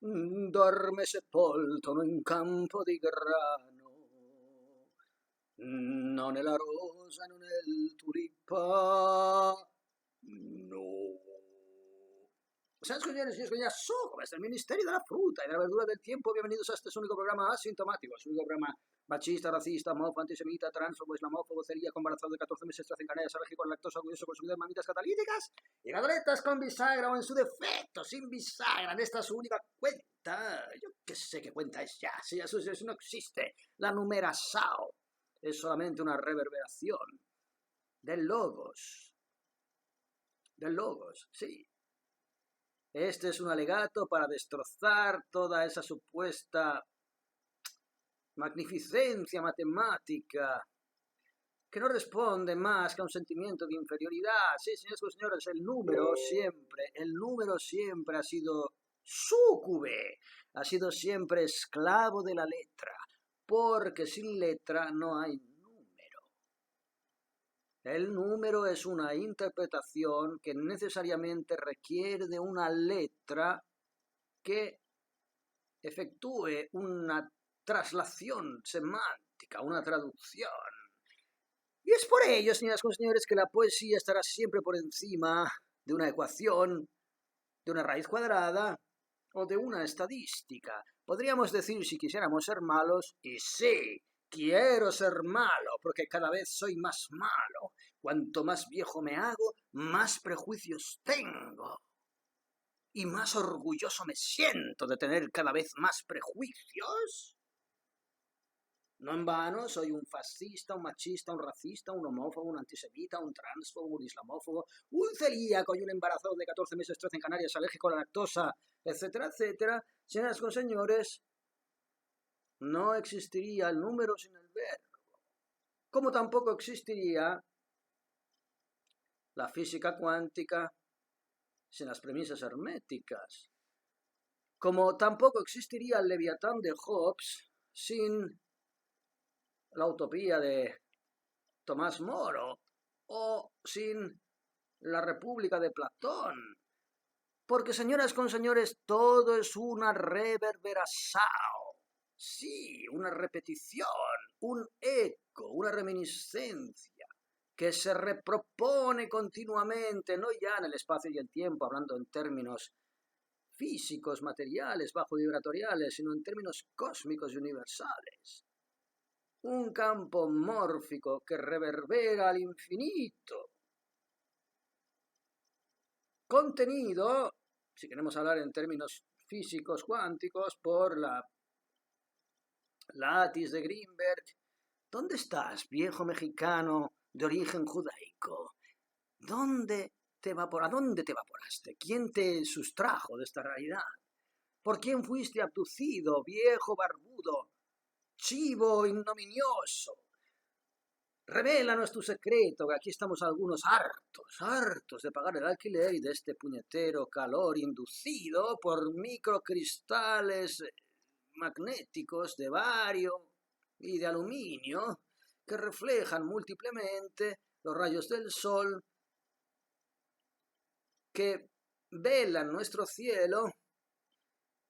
dorme sepolto in campo di grano, non è la rosa, non è il tulipa, no. Señores y señoras, como es el Ministerio de la Fruta y de la Verdura del Tiempo, bienvenidos a este su único programa asintomático, su único programa machista, racista, homófobo, antisemita, transfobo, islamófobo, celíaco, embarazado de 14 meses, en Canarias, alérgico al lactosa, orgulloso, consumidor de mamitas catalíticas y gadaletas con bisagra o en su defecto, sin bisagra. Esta es su única cuenta. Yo qué sé qué cuenta es ya, si ya eso no existe. La numeración es solamente una reverberación del logos. Del logos, sí. Este es un alegato para destrozar toda esa supuesta magnificencia matemática que no responde más que a un sentimiento de inferioridad. Sí, señores y señores, el número siempre ha sido súcube, ha sido siempre esclavo de la letra, porque sin letra no hay número. El número es una interpretación que necesariamente requiere de una letra que efectúe una traslación semántica, una traducción. Y es por ello, señoras y señores, que la poesía estará siempre por encima de una ecuación, de una raíz cuadrada o de una estadística. Podríamos decir, si quisiéramos ser malos, y sí, quiero ser malo, porque cada vez soy más malo. Cuanto más viejo me hago, más prejuicios tengo. Y más orgulloso me siento de tener cada vez más prejuicios. No en vano soy un fascista, un machista, un racista, un homófobo, un antisemita, un transfobo, un islamófobo, un celíaco y un embarazado de 14 meses, 13 en Canarias, alérgico a la lactosa, etcétera, etcétera. Señoras y señores, no existiría el número sin el verbo. Como tampoco existiría la física cuántica sin las premisas herméticas. Como tampoco existiría el Leviatán de Hobbes sin la utopía de Tomás Moro o sin la República de Platón. Porque, señoras con señores, todo es una reverberación. Sí, una repetición, un eco, una reminiscencia que se repropone continuamente, no ya en el espacio y el tiempo, hablando en términos físicos, materiales, bajo vibratoriales, sino en términos cósmicos y universales. Un campo mórfico que reverbera al infinito. Contenido, si queremos hablar en términos físicos cuánticos, por la Lattice de Greenberg. ¿Dónde estás, viejo mexicano de origen judaico? ¿A dónde te evaporaste? ¿Quién te sustrajo de esta realidad? ¿Por quién fuiste abducido, viejo barbudo, chivo ignominioso? Revélanos tu secreto, que aquí estamos algunos hartos de pagar el alquiler y de este puñetero calor inducido por microcristales magnéticos de bario y de aluminio que reflejan múltiplemente los rayos del sol, que velan nuestro cielo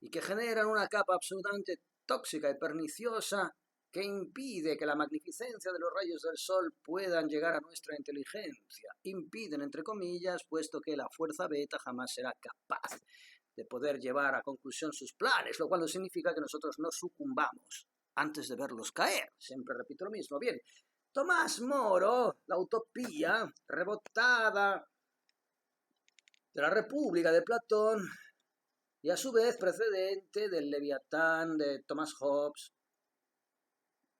y que generan una capa absolutamente tóxica y perniciosa que impide que la magnificencia de los rayos del sol puedan llegar a nuestra inteligencia. Impiden, entre comillas, puesto que la fuerza beta jamás será capaz de poder llevar a conclusión sus planes, lo cual no significa que nosotros no sucumbamos antes de verlos caer. Siempre repito lo mismo. Bien, Tomás Moro, la utopía rebotada de la República de Platón y a su vez precedente del Leviatán de Thomas Hobbes,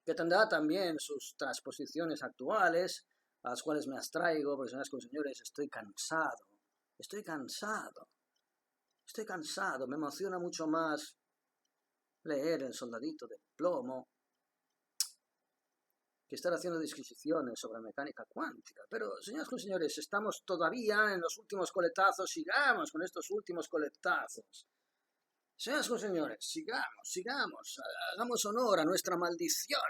que tendrá también sus transposiciones actuales, a las cuales me abstraigo, porque señores, estoy cansado, me emociona mucho más leer El soldadito de plomo que estar haciendo disquisiciones sobre mecánica cuántica. Pero, señoras y señores, estamos todavía en los últimos coletazos, sigamos con estos últimos coletazos. Señoras y señores, sigamos, hagamos honor a nuestra maldición.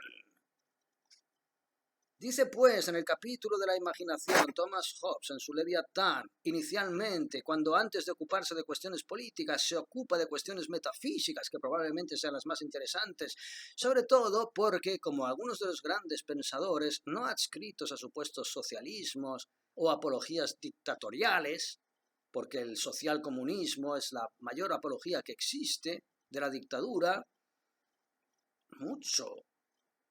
Dice pues en el capítulo de la imaginación Thomas Hobbes en su Leviatán, inicialmente, cuando antes de ocuparse de cuestiones políticas se ocupa de cuestiones metafísicas, que probablemente sean las más interesantes, sobre todo porque, como algunos de los grandes pensadores no adscritos a supuestos socialismos o apologías dictatoriales, porque el socialcomunismo es la mayor apología que existe de la dictadura,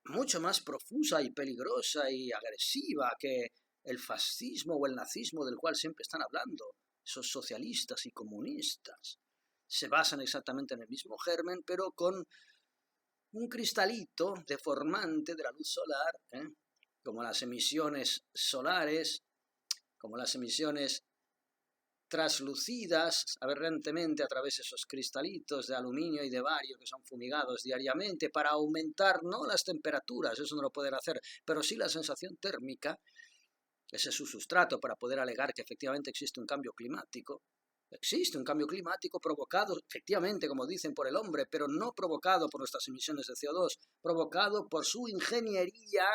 mucho más profusa y peligrosa y agresiva que el fascismo o el nazismo del cual siempre están hablando, esos socialistas y comunistas. Se basan exactamente en el mismo germen, pero con un cristalito deformante de la luz solar, como las emisiones solares, como las emisiones traslucidas aberrantemente a través de esos cristalitos de aluminio y de bario que son fumigados diariamente para aumentar no las temperaturas, eso no lo pueden hacer, pero sí la sensación térmica. Ese es su sustrato para poder alegar que efectivamente existe un cambio climático. Existe un cambio climático provocado, efectivamente, como dicen, por el hombre, pero no provocado por nuestras emisiones de CO2, provocado por su ingeniería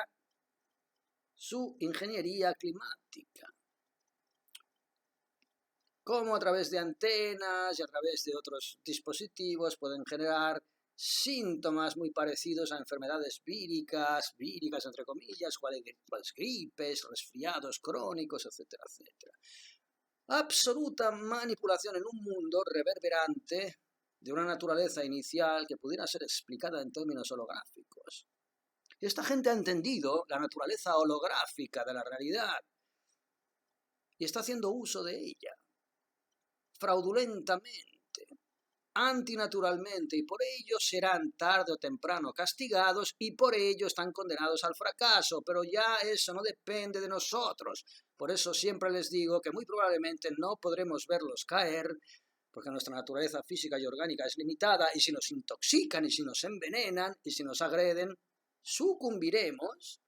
climática. Como a través de antenas y a través de otros dispositivos pueden generar síntomas muy parecidos a enfermedades víricas entre comillas, cuales gripes, resfriados crónicos, etcétera, etcétera. Absoluta manipulación en un mundo reverberante de una naturaleza inicial que pudiera ser explicada en términos holográficos. Y esta gente ha entendido la naturaleza holográfica de la realidad y está haciendo uso de ella fraudulentamente, antinaturalmente, y por ello serán tarde o temprano castigados y por ello están condenados al fracaso, pero ya eso no depende de nosotros. Por eso siempre les digo que muy probablemente no podremos verlos caer, porque nuestra naturaleza física y orgánica es limitada, y si nos intoxican, y si nos envenenan, y si nos agreden, sucumbiremos,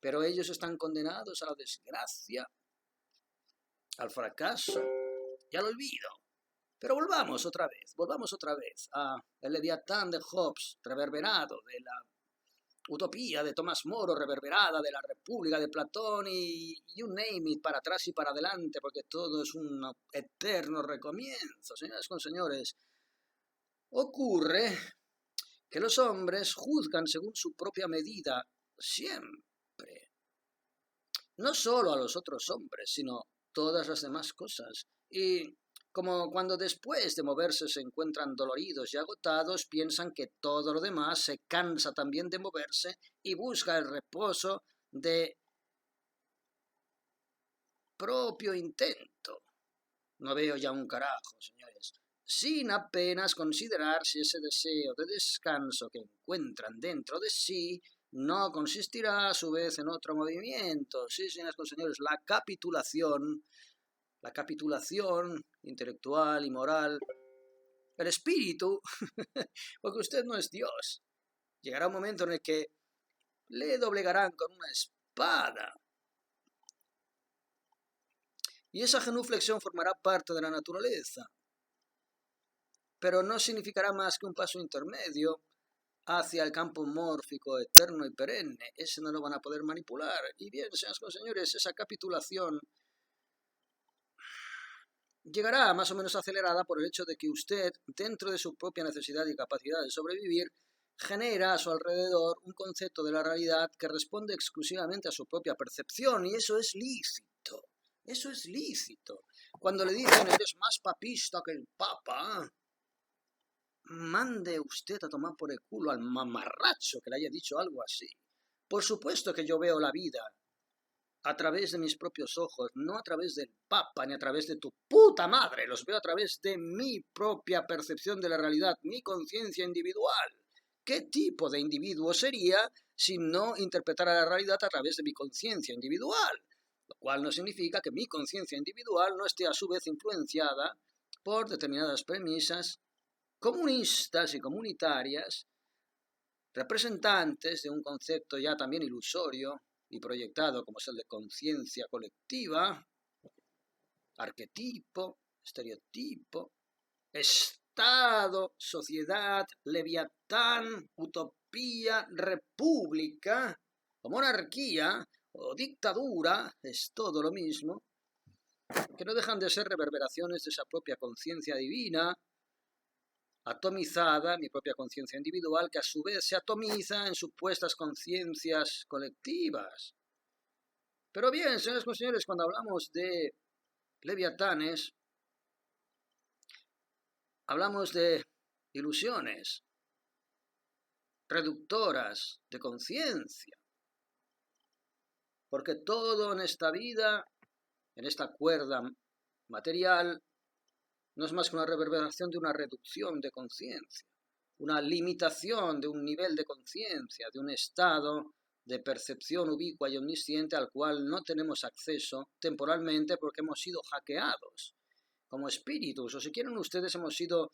pero ellos están condenados a la desgracia, al fracaso y al olvido. Pero volvamos otra vez a el Leviatán de Hobbes, reverberado, de la utopía de Tomás Moro, reverberada, de la República de Platón y you name it, para atrás y para adelante, porque todo es un eterno recomienzo. Señoras con señores, ocurre que los hombres juzgan según su propia medida siempre. No solo a los otros hombres, sino todas las demás cosas. Y como cuando después de moverse se encuentran doloridos y agotados, piensan que todo lo demás se cansa también de moverse y busca el reposo de propio intento. No veo ya un carajo, señores, sin apenas considerar si ese deseo de descanso que encuentran dentro de sí no consistirá a su vez en otro movimiento. Sí, señores señores, la capitulación intelectual y moral, el espíritu, porque usted no es Dios. Llegará un momento en el que le doblegarán con una espada. Y esa genuflexión formará parte de la naturaleza, pero no significará más que un paso intermedio hacia el campo mórfico, eterno y perenne. Ese no lo van a poder manipular. Y bien, señores, esa capitulación llegará más o menos acelerada por el hecho de que usted, dentro de su propia necesidad y capacidad de sobrevivir, genera a su alrededor un concepto de la realidad que responde exclusivamente a su propia percepción, y eso es lícito. Eso es lícito. Cuando le dicen eres más papista que el Papa, mande usted a tomar por el culo al mamarracho que le haya dicho algo así. Por supuesto que yo veo la vida a través de mis propios ojos, no a través del Papa ni a través de tu puta madre, los veo a través de mi propia percepción de la realidad, mi conciencia individual. ¿Qué tipo de individuo sería si no interpretara la realidad a través de mi conciencia individual? Lo cual no significa que mi conciencia individual no esté a su vez influenciada por determinadas premisas comunistas y comunitarias, representantes de un concepto ya también ilusorio y proyectado como es el de conciencia colectiva, arquetipo, estereotipo, Estado, sociedad, leviatán, utopía, república, o monarquía, o dictadura, es todo lo mismo, que no dejan de ser reverberaciones de esa propia conciencia divina, atomizada, mi propia conciencia individual, que a su vez se atomiza en supuestas conciencias colectivas. Pero bien, señores y señores, cuando hablamos de leviatanes, hablamos de ilusiones reductoras de conciencia, porque todo en esta vida, en esta cuerda material, no es más que una reverberación de una reducción de conciencia, una limitación de un nivel de conciencia, de un estado de percepción ubicua y omnisciente al cual no tenemos acceso temporalmente porque hemos sido hackeados como espíritus, o si quieren ustedes hemos sido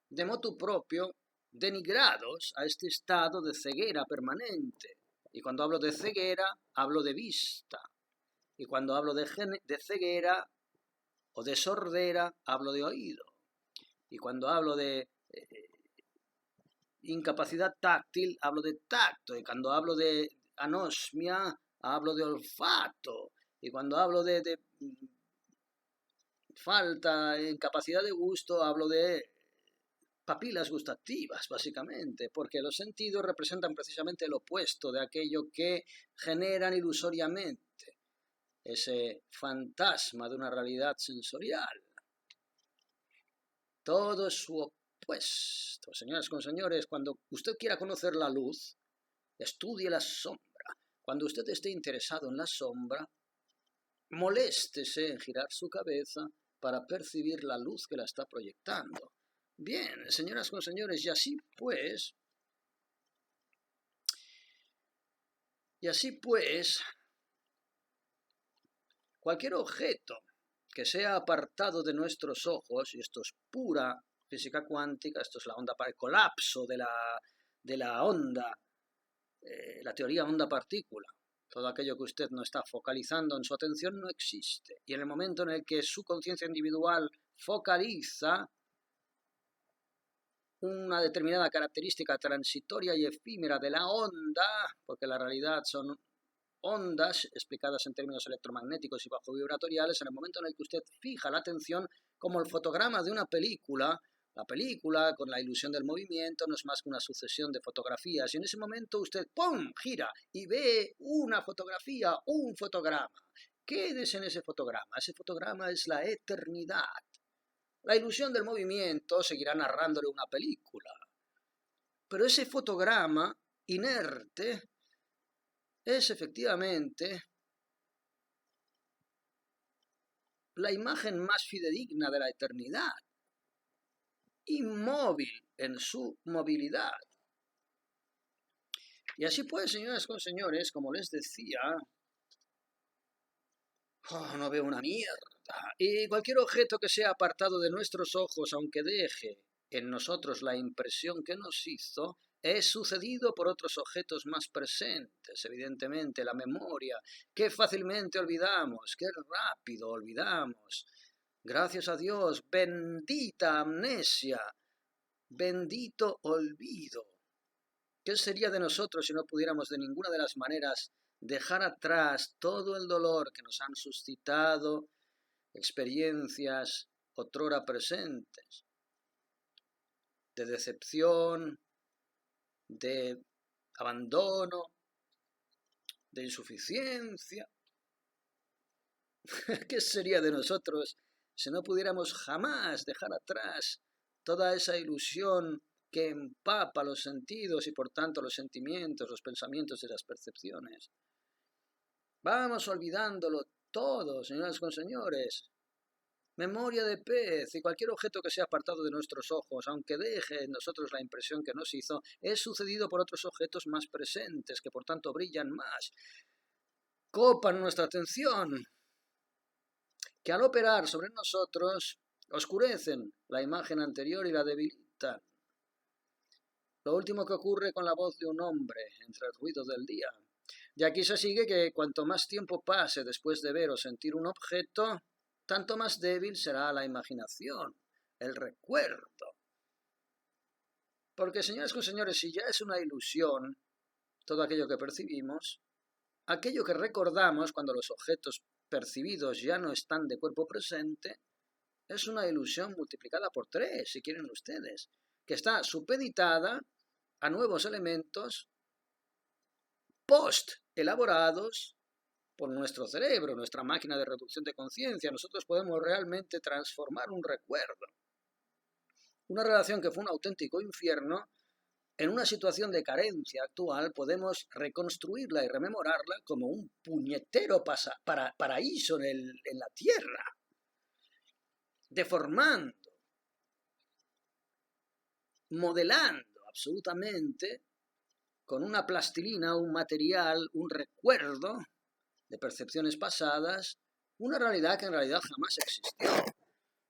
de motu propio denigrados a este estado de ceguera permanente. Y cuando hablo de ceguera, hablo de vista. Y cuando hablo de ceguera o de sordera, hablo de oído. Y cuando hablo de incapacidad táctil, hablo de tacto. Y cuando hablo de anosmia, hablo de olfato. Y cuando hablo de falta, incapacidad de gusto, hablo de papilas gustativas, básicamente, porque los sentidos representan precisamente el opuesto de aquello que generan ilusoriamente ese fantasma de una realidad sensorial. Todo es su opuesto. Señoras con señores, cuando usted quiera conocer la luz, estudie la sombra. Cuando usted esté interesado en la sombra, moléstese en girar su cabeza para percibir la luz que la está proyectando. Bien, señoras con señores, y así pues, cualquier objeto que sea apartado de nuestros ojos, y esto es pura física cuántica, esto es la onda para el colapso de la onda, la teoría onda-partícula, todo aquello que usted no está focalizando en su atención no existe. Y en el momento en el que su conciencia individual focaliza una determinada característica transitoria y efímera de la onda, porque la realidad son ondas explicadas en términos electromagnéticos y bajo vibratoriales, en el momento en el que usted fija la atención como el fotograma de una película, la película con la ilusión del movimiento no es más que una sucesión de fotografías y en ese momento usted ¡pum! Gira y ve una fotografía, un fotograma. Quédese en ese fotograma es la eternidad. La ilusión del movimiento seguirá narrándole una película, pero ese fotograma inerte es efectivamente la imagen más fidedigna de la eternidad, inmóvil en su movilidad. Y así pues, señoras con señores, como les decía, no veo una mierda. Y cualquier objeto que sea apartado de nuestros ojos, aunque deje en nosotros la impresión que nos hizo, es sucedido por otros objetos más presentes, evidentemente, la memoria, que fácilmente olvidamos, que rápido olvidamos. Gracias a Dios, bendita amnesia, bendito olvido. ¿Qué sería de nosotros si no pudiéramos de ninguna de las maneras dejar atrás todo el dolor que nos han suscitado experiencias otrora presentes, de decepción, de abandono, de insuficiencia? ¿Qué sería de nosotros si no pudiéramos jamás dejar atrás toda esa ilusión que empapa los sentidos y por tanto los sentimientos, los pensamientos y las percepciones? Vamos olvidándolo todo, señoras con señores. Memoria de pez, y cualquier objeto que sea apartado de nuestros ojos, aunque deje en nosotros la impresión que nos hizo, es sucedido por otros objetos más presentes, que por tanto brillan más, copan nuestra atención, que al operar sobre nosotros oscurecen la imagen anterior y la debilitan. Lo último que ocurre con la voz de un hombre entre el ruido del día. De aquí se sigue que cuanto más tiempo pase después de ver o sentir un objeto, tanto más débil será la imaginación, el recuerdo. Porque, señores con señores, si ya es una ilusión todo aquello que percibimos, aquello que recordamos cuando los objetos percibidos ya no están de cuerpo presente es una ilusión multiplicada por 3, si quieren ustedes, que está supeditada a nuevos elementos post-elaborados por nuestro cerebro, nuestra máquina de reducción de conciencia. Nosotros podemos realmente transformar un recuerdo, una relación que fue un auténtico infierno, en una situación de carencia actual. Podemos reconstruirla y rememorarla como un puñetero paraíso en la tierra, deformando, modelando absolutamente con una plastilina, un material, un recuerdo de percepciones pasadas, una realidad que en realidad jamás existió.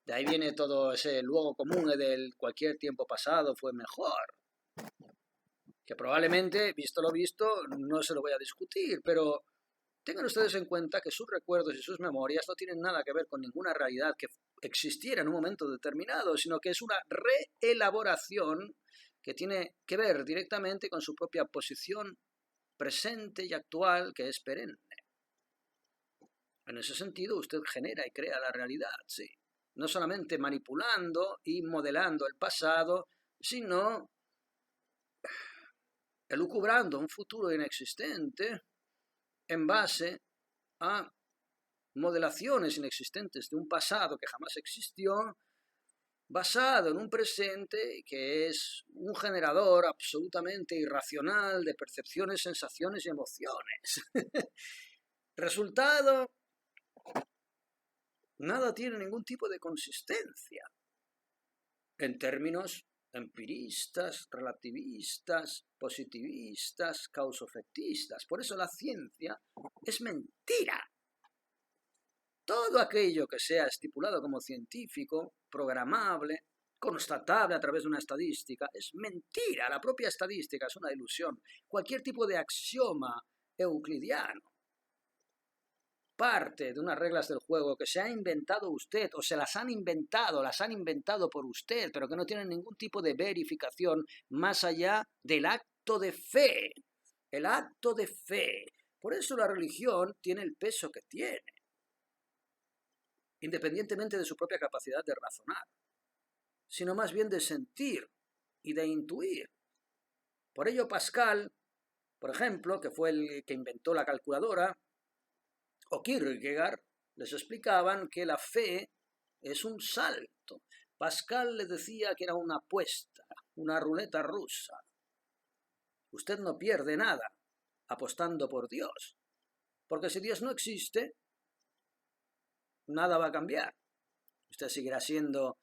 De ahí viene todo ese luego común del cualquier tiempo pasado fue mejor, que probablemente, visto lo visto, no se lo voy a discutir, pero tengan ustedes en cuenta que sus recuerdos y sus memorias no tienen nada que ver con ninguna realidad que existiera en un momento determinado, sino que es una reelaboración que tiene que ver directamente con su propia posición presente y actual, que es perenne. En ese sentido, usted genera y crea la realidad, sí. No solamente manipulando y modelando el pasado, sino elucubrando un futuro inexistente en base a modelaciones inexistentes de un pasado que jamás existió, basado en un presente que es un generador absolutamente irracional de percepciones, sensaciones y emociones. Resultado, nada tiene ningún tipo de consistencia en términos empiristas, relativistas, positivistas, causoefectistas. Por eso la ciencia es mentira. Todo aquello que sea estipulado como científico, programable, constatable a través de una estadística, es mentira. La propia estadística es una ilusión. Cualquier tipo de axioma euclidiano parte de unas reglas del juego que se ha inventado usted o se las han inventado por usted, pero que no tienen ningún tipo de verificación más allá del acto de fe. El acto de fe. Por eso la religión tiene el peso que tiene, independientemente de su propia capacidad de razonar, sino más bien de sentir y de intuir. Por ello Pascal, por ejemplo, que fue el que inventó la calculadora, o Kierkegaard, les explicaban que la fe es un salto. Pascal le decía que era una apuesta, una ruleta rusa. Usted no pierde nada apostando por Dios, porque si Dios no existe, nada va a cambiar. Usted seguirá siendo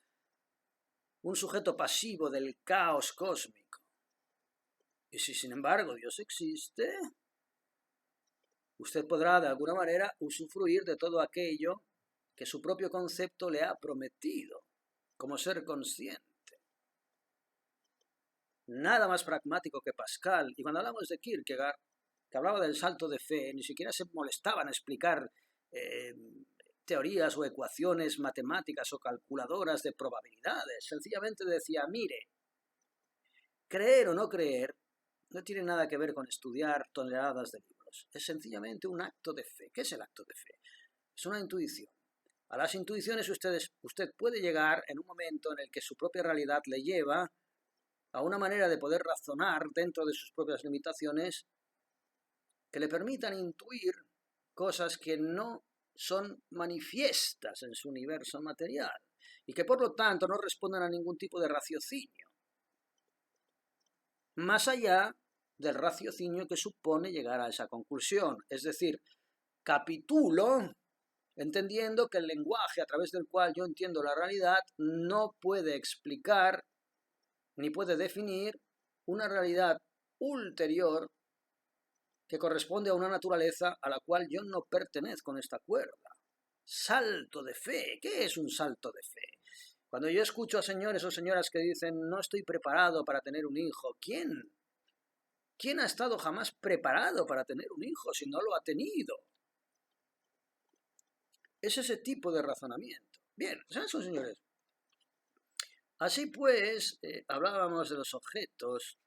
un sujeto pasivo del caos cósmico. Y si sin embargo Dios existe, usted podrá de alguna manera usufruir de todo aquello que su propio concepto le ha prometido, como ser consciente. Nada más pragmático que Pascal. Y cuando hablamos de Kierkegaard, que hablaba del salto de fe, ni siquiera se molestaban a explicar teorías o ecuaciones matemáticas o calculadoras de probabilidades. Sencillamente decía, mire, creer o no creer no tiene nada que ver con estudiar toneladas de libros. Es sencillamente un acto de fe. ¿Qué es el acto de fe? Es una intuición. A las intuiciones usted puede llegar en un momento en el que su propia realidad le lleva a una manera de poder razonar dentro de sus propias limitaciones que le permitan intuir cosas que no son manifiestas en su universo material y que por lo tanto no responden a ningún tipo de raciocinio, más allá del raciocinio que supone llegar a esa conclusión. Es decir, capitulo entendiendo que el lenguaje a través del cual yo entiendo la realidad no puede explicar ni puede definir una realidad ulterior que corresponde a una naturaleza a la cual yo no pertenezco en esta cuerda. Salto de fe. ¿Qué es un salto de fe? Cuando yo escucho a señores o señoras que dicen no estoy preparado para tener un hijo, ¿quién? ¿Quién ha estado jamás preparado para tener un hijo si no lo ha tenido? Es ese tipo de razonamiento. Bien, señores. Así pues, hablábamos de los objetos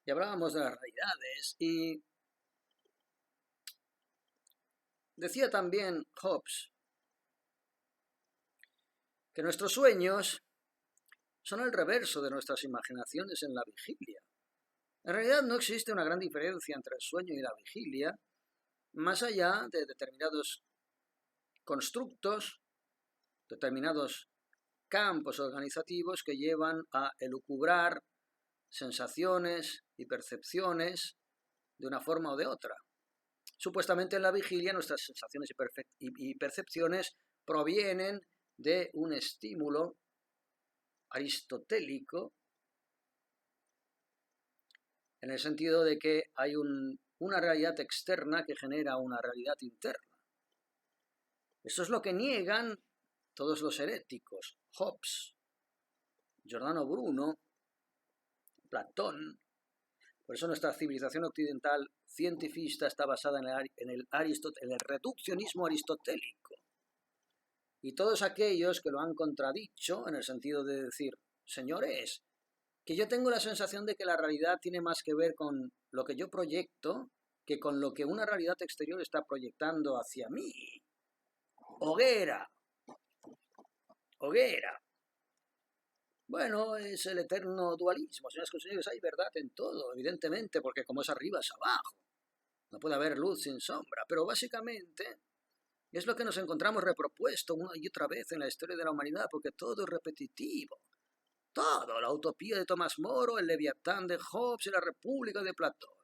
y hablábamos de las realidades y Decía también Hobbes que nuestros sueños son el reverso de nuestras imaginaciones en la vigilia. En realidad no existe una gran diferencia entre el sueño y la vigilia, más allá de determinados constructos, determinados campos organizativos que llevan a elucubrar sensaciones y percepciones de una forma o de otra. Supuestamente en la vigilia nuestras sensaciones y percepciones provienen de un estímulo aristotélico, en el sentido de que hay una realidad externa que genera una realidad interna. Eso es lo que niegan todos los heréticos, Hobbes, Giordano Bruno, Platón. Por eso nuestra civilización occidental cientifista está basada en el reduccionismo aristotélico. Y todos aquellos que lo han contradicho, en el sentido de decir, señores, que yo tengo la sensación de que la realidad tiene más que ver con lo que yo proyecto que con lo que una realidad exterior está proyectando hacia mí. Hoguera. Bueno, es el eterno dualismo, señores consejeros, hay verdad en todo, evidentemente, porque como es arriba es abajo. No puede haber luz sin sombra, pero básicamente es lo que nos encontramos repropuesto una y otra vez en la historia de la humanidad, porque todo es repetitivo. Todo, la utopía de Tomás Moro, el Leviatán de Hobbes y la República de Platón.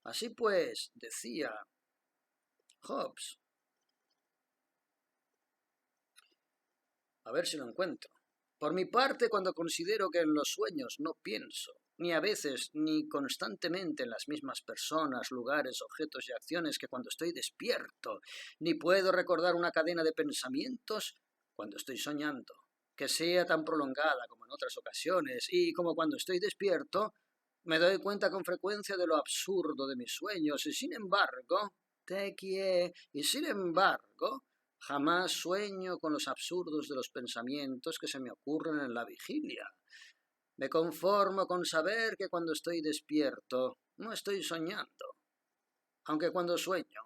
Así pues, decía Hobbes, a ver si lo encuentro. Por mi parte, cuando considero que en los sueños no pienso, ni a veces ni constantemente en las mismas personas, lugares, objetos y acciones que cuando estoy despierto, ni puedo recordar una cadena de pensamientos cuando estoy soñando, que sea tan prolongada como en otras ocasiones, y como cuando estoy despierto, me doy cuenta con frecuencia de lo absurdo de mis sueños, y sin embargo, jamás sueño con los absurdos de los pensamientos que se me ocurren en la vigilia. Me conformo con saber que cuando estoy despierto no estoy soñando, aunque cuando sueño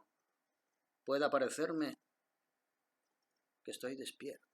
pueda parecerme que estoy despierto.